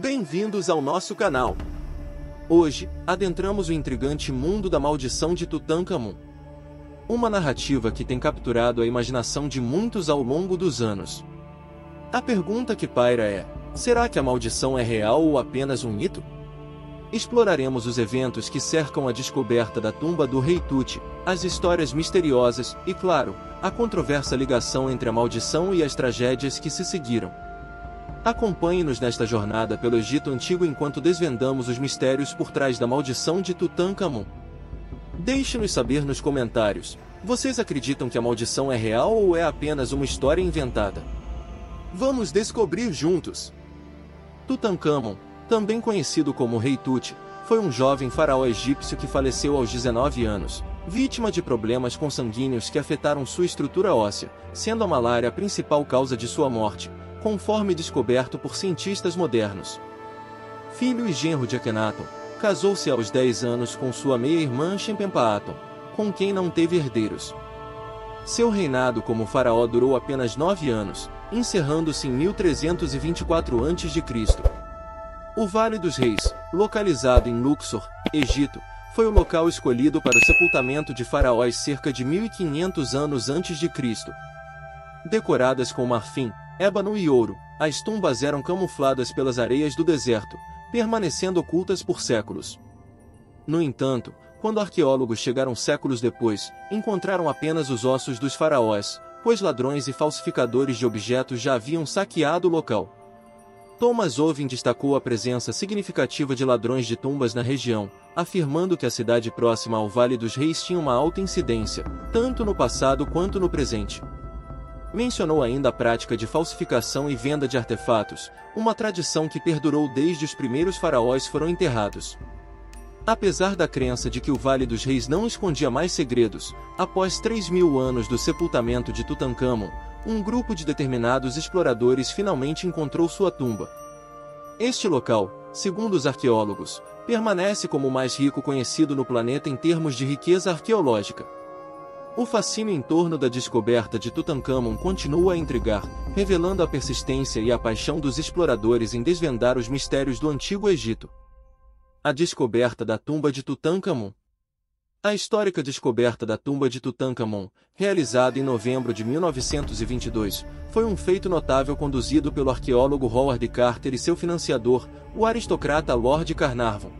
Bem-vindos ao nosso canal. Hoje, adentramos o intrigante mundo da maldição de Tutankhamun. Uma narrativa que tem capturado a imaginação de muitos ao longo dos anos. A pergunta que paira é: será que a maldição é real ou apenas um mito? Exploraremos os eventos que cercam a descoberta da tumba do rei Tut, as histórias misteriosas e, claro, a controversa ligação entre a maldição e as tragédias que se seguiram. Acompanhe-nos nesta jornada pelo Egito Antigo enquanto desvendamos os mistérios por trás da maldição de Tutankhamun. Deixe-nos saber nos comentários: vocês acreditam que a maldição é real ou é apenas uma história inventada? Vamos descobrir juntos! Tutankhamun, também conhecido como Rei Tut, foi um jovem faraó egípcio que faleceu aos 19 anos, vítima de problemas consanguíneos que afetaram sua estrutura óssea, sendo a malária a principal causa de sua morte, conforme descoberto por cientistas modernos. Filho e genro de Akhenaton, casou-se aos 10 anos com sua meia-irmã Shenpenpaaton, com quem não teve herdeiros. Seu reinado como faraó durou apenas 9 anos, encerrando-se em 1324 a.C. O Vale dos Reis, localizado em Luxor, Egito, foi o local escolhido para o sepultamento de faraós cerca de 1500 anos antes de Cristo. Decoradas com marfim, ébano e ouro, as tumbas eram camufladas pelas areias do deserto, permanecendo ocultas por séculos. No entanto, quando arqueólogos chegaram séculos depois, encontraram apenas os ossos dos faraós, pois ladrões e falsificadores de objetos já haviam saqueado o local. Thomas Owen destacou a presença significativa de ladrões de tumbas na região, afirmando que a cidade próxima ao Vale dos Reis tinha uma alta incidência, tanto no passado quanto no presente. Mencionou ainda a prática de falsificação e venda de artefatos, uma tradição que perdurou desde os primeiros faraós foram enterrados. Apesar da crença de que o Vale dos Reis não escondia mais segredos, após 3.000 anos do sepultamento de Tutankhamun, um grupo de determinados exploradores finalmente encontrou sua tumba. Este local, segundo os arqueólogos, permanece como o mais rico conhecido no planeta em termos de riqueza arqueológica. O fascínio em torno da descoberta de Tutankhamun continua a intrigar, revelando a persistência e a paixão dos exploradores em desvendar os mistérios do Antigo Egito. A descoberta da tumba de Tutankhamun. A histórica descoberta da tumba de Tutankhamun, realizada em novembro de 1922, foi um feito notável conduzido pelo arqueólogo Howard Carter e seu financiador, o aristocrata Lord Carnarvon.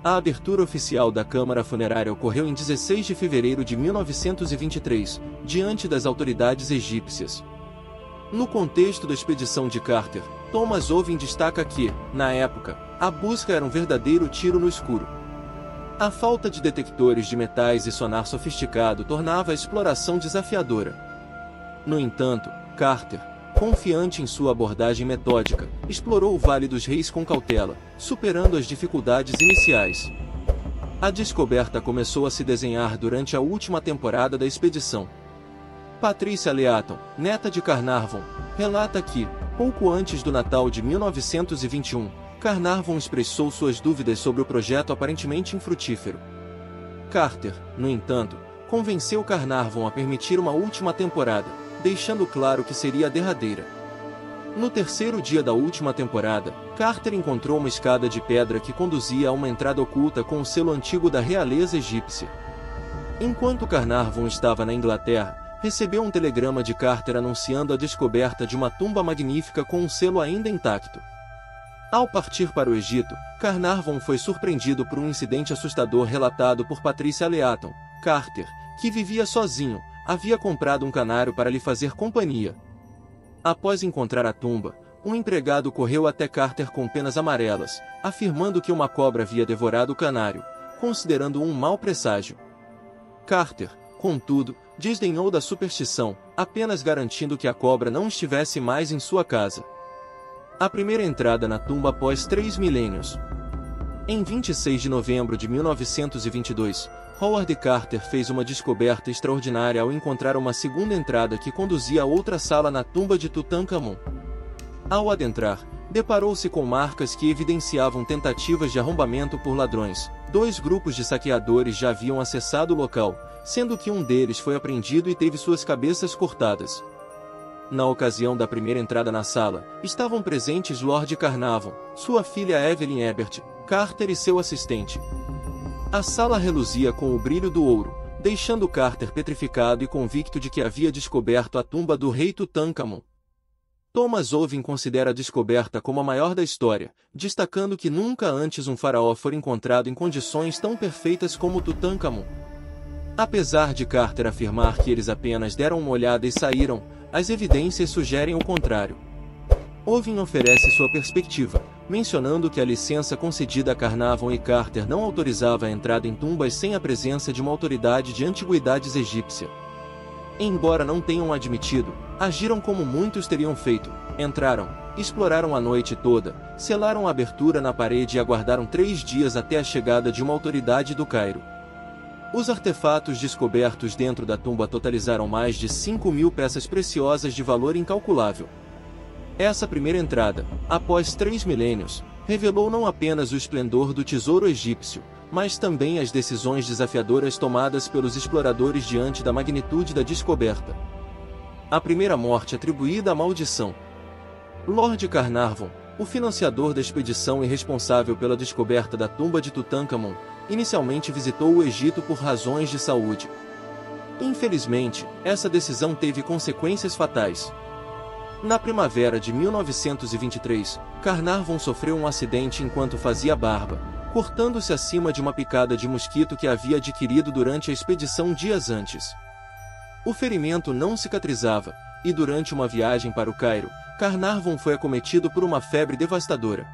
A abertura oficial da Câmara Funerária ocorreu em 16 de fevereiro de 1923, diante das autoridades egípcias. No contexto da expedição de Carter, Thomas Owen destaca que, na época, a busca era um verdadeiro tiro no escuro. A falta de detectores de metais e sonar sofisticado tornava a exploração desafiadora. No entanto, Carter, confiante em sua abordagem metódica, explorou o Vale dos Reis com cautela, superando as dificuldades iniciais. A descoberta começou a se desenhar durante a última temporada da expedição. Patricia Leaton, neta de Carnarvon, relata que, pouco antes do Natal de 1921, Carnarvon expressou suas dúvidas sobre o projeto aparentemente infrutífero. Carter, no entanto, convenceu Carnarvon a permitir uma última temporada, deixando claro que seria a derradeira. No terceiro dia da última temporada, Carter encontrou uma escada de pedra que conduzia a uma entrada oculta com o selo antigo da realeza egípcia. Enquanto Carnarvon estava na Inglaterra, recebeu um telegrama de Carter anunciando a descoberta de uma tumba magnífica com um selo ainda intacto. Ao partir para o Egito, Carnarvon foi surpreendido por um incidente assustador relatado por Patricia Leaton. Carter, que vivia sozinho, havia comprado um canário para lhe fazer companhia. Após encontrar a tumba, um empregado correu até Carter com penas amarelas, afirmando que uma cobra havia devorado o canário, considerando um mau presságio. Carter, contudo, desdenhou da superstição, apenas garantindo que a cobra não estivesse mais em sua casa. A primeira entrada na tumba após 3 milênios. Em 26 de novembro de 1922, Howard Carter fez uma descoberta extraordinária ao encontrar uma segunda entrada que conduzia a outra sala na tumba de Tutankhamun. Ao adentrar, deparou-se com marcas que evidenciavam tentativas de arrombamento por ladrões. 2 grupos de saqueadores já haviam acessado o local, sendo que um deles foi apreendido e teve suas cabeças cortadas. Na ocasião da primeira entrada na sala, estavam presentes Lord Carnarvon, sua filha Evelyn Ebert, Carter e seu assistente. A sala reluzia com o brilho do ouro, deixando Carter petrificado e convicto de que havia descoberto a tumba do rei Tutankhamon. Thomas Owen considera a descoberta como a maior da história, destacando que nunca antes um faraó fora encontrado em condições tão perfeitas como Tutankhamon. Apesar de Carter afirmar que eles apenas deram uma olhada e saíram, as evidências sugerem o contrário. Owen oferece sua perspectiva, mencionando que a licença concedida a Carnarvon e Carter não autorizava a entrada em tumbas sem a presença de uma autoridade de antiguidades egípcia. Embora não tenham admitido, agiram como muitos teriam feito: entraram, exploraram a noite toda, selaram a abertura na parede e aguardaram 3 dias até a chegada de uma autoridade do Cairo. Os artefatos descobertos dentro da tumba totalizaram mais de 5.000 peças preciosas de valor incalculável. Essa primeira entrada, após 3 milênios, revelou não apenas o esplendor do tesouro egípcio, mas também as decisões desafiadoras tomadas pelos exploradores diante da magnitude da descoberta. A primeira morte atribuída à maldição. Lord Carnarvon, o financiador da expedição e responsável pela descoberta da tumba de Tutankhamon, inicialmente visitou o Egito por razões de saúde. Infelizmente, essa decisão teve consequências fatais. Na primavera de 1923, Carnarvon sofreu um acidente enquanto fazia barba, cortando-se acima de uma picada de mosquito que havia adquirido durante a expedição dias antes. O ferimento não cicatrizava, e durante uma viagem para o Cairo, Carnarvon foi acometido por uma febre devastadora.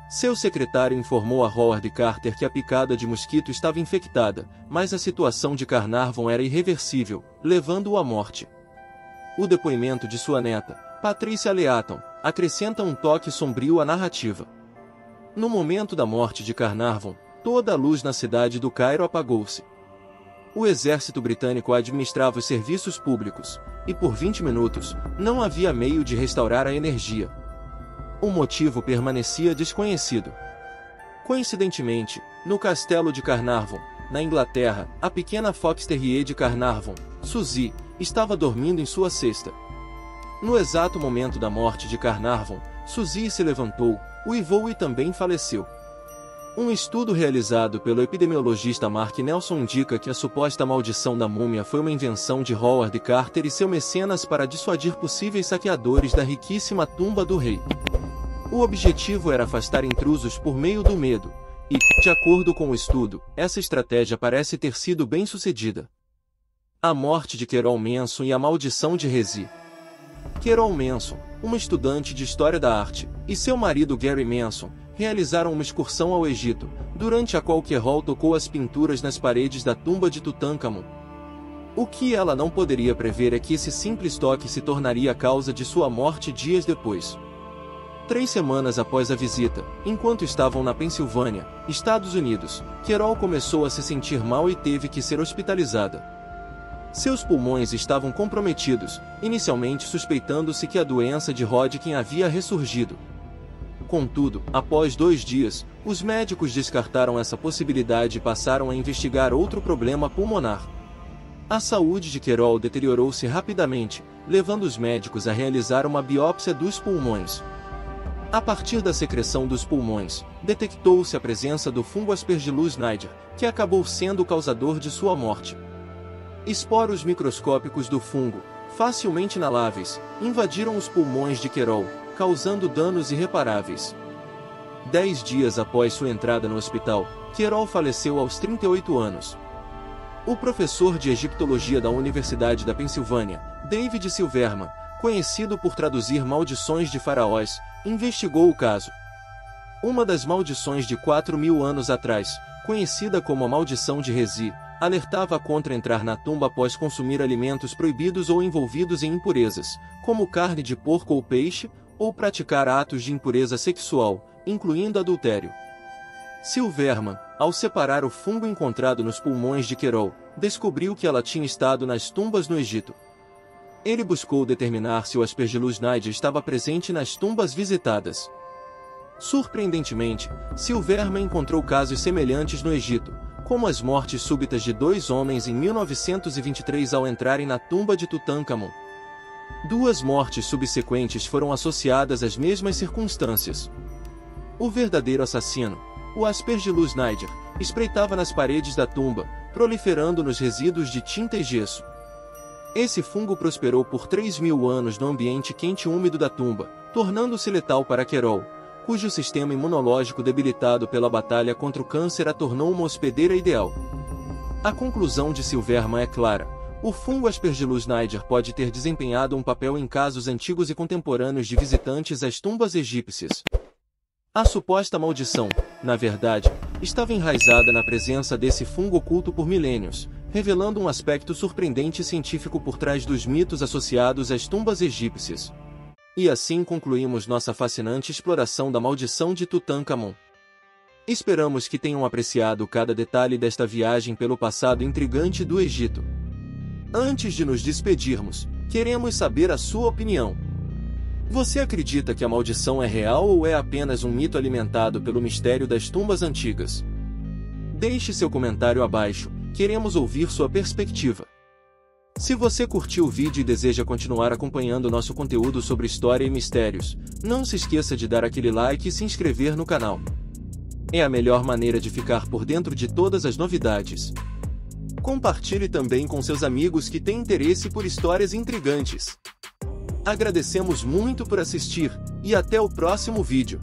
Seu secretário informou a Howard Carter que a picada de mosquito estava infectada, mas a situação de Carnarvon era irreversível, levando-o à morte. O depoimento de sua neta, Patricia Leaton, acrescenta um toque sombrio à narrativa. No momento da morte de Carnarvon, toda a luz na cidade do Cairo apagou-se. O exército britânico administrava os serviços públicos, e por 20 minutos, não havia meio de restaurar a energia. O motivo permanecia desconhecido. Coincidentemente, no castelo de Carnarvon, na Inglaterra, a pequena Fox Terrier de Carnarvon, Suzy, estava dormindo em sua cesta. No exato momento da morte de Carnarvon, Suzy se levantou, uivou e também faleceu. Um estudo realizado pelo epidemiologista Mark Nelson indica que a suposta maldição da múmia foi uma invenção de Howard Carter e seu mecenas para dissuadir possíveis saqueadores da riquíssima tumba do rei. O objetivo era afastar intrusos por meio do medo, e, de acordo com o estudo, essa estratégia parece ter sido bem sucedida. A morte de Carol Manson e a maldição de Rezi. Carol Manson, uma estudante de História da Arte, e seu marido Gary Manson, realizaram uma excursão ao Egito, durante a qual Carol tocou as pinturas nas paredes da tumba de Tutankhamon. O que ela não poderia prever é que esse simples toque se tornaria a causa de sua morte dias depois. 3 semanas após a visita, enquanto estavam na Pensilvânia, Estados Unidos, Carol começou a se sentir mal e teve que ser hospitalizada. Seus pulmões estavam comprometidos, inicialmente suspeitando-se que a doença de Hodgkin havia ressurgido. Contudo, após 2 dias, os médicos descartaram essa possibilidade e passaram a investigar outro problema pulmonar. A saúde de Carol deteriorou-se rapidamente, levando os médicos a realizar uma biópsia dos pulmões. A partir da secreção dos pulmões, detectou-se a presença do fungo Aspergillus niger, que acabou sendo o causador de sua morte. Esporos microscópicos do fungo, facilmente inaláveis, invadiram os pulmões de Carol, causando danos irreparáveis. 10 dias após sua entrada no hospital, Carol faleceu aos 38 anos. O professor de egiptologia da Universidade da Pensilvânia, David Silverman, conhecido por traduzir maldições de faraós, investigou o caso. Uma das maldições de 4.000 anos atrás, conhecida como a maldição de Rezi, alertava contra entrar na tumba após consumir alimentos proibidos ou envolvidos em impurezas, como carne de porco ou peixe, ou praticar atos de impureza sexual, incluindo adultério. Silverman, ao separar o fungo encontrado nos pulmões de Carol, descobriu que ela tinha estado nas tumbas no Egito. Ele buscou determinar se o Aspergillus niger estava presente nas tumbas visitadas. Surpreendentemente, Silverman encontrou casos semelhantes no Egito, como as mortes súbitas de 2 homens em 1923 ao entrarem na tumba de Tutankhamon. Duas mortes subsequentes foram associadas às mesmas circunstâncias. O verdadeiro assassino, o Aspergillus niger, espreitava nas paredes da tumba, proliferando nos resíduos de tinta e gesso. Esse fungo prosperou por 3.000 anos no ambiente quente e úmido da tumba, tornando-se letal para Querol, cujo sistema imunológico debilitado pela batalha contra o câncer a tornou uma hospedeira ideal. A conclusão de Silverman é clara: o fungo Aspergillus niger pode ter desempenhado um papel em casos antigos e contemporâneos de visitantes às tumbas egípcias. A suposta maldição, na verdade, estava enraizada na presença desse fungo oculto por milênios, revelando um aspecto surpreendente científico por trás dos mitos associados às tumbas egípcias. E assim concluímos nossa fascinante exploração da maldição de Tutankhamon. Esperamos que tenham apreciado cada detalhe desta viagem pelo passado intrigante do Egito. Antes de nos despedirmos, queremos saber a sua opinião. Você acredita que a maldição é real ou é apenas um mito alimentado pelo mistério das tumbas antigas? Deixe seu comentário abaixo, queremos ouvir sua perspectiva. Se você curtiu o vídeo e deseja continuar acompanhando nosso conteúdo sobre história e mistérios, não se esqueça de dar aquele like e se inscrever no canal. É a melhor maneira de ficar por dentro de todas as novidades. Compartilhe também com seus amigos que têm interesse por histórias intrigantes. Agradecemos muito por assistir, e até o próximo vídeo.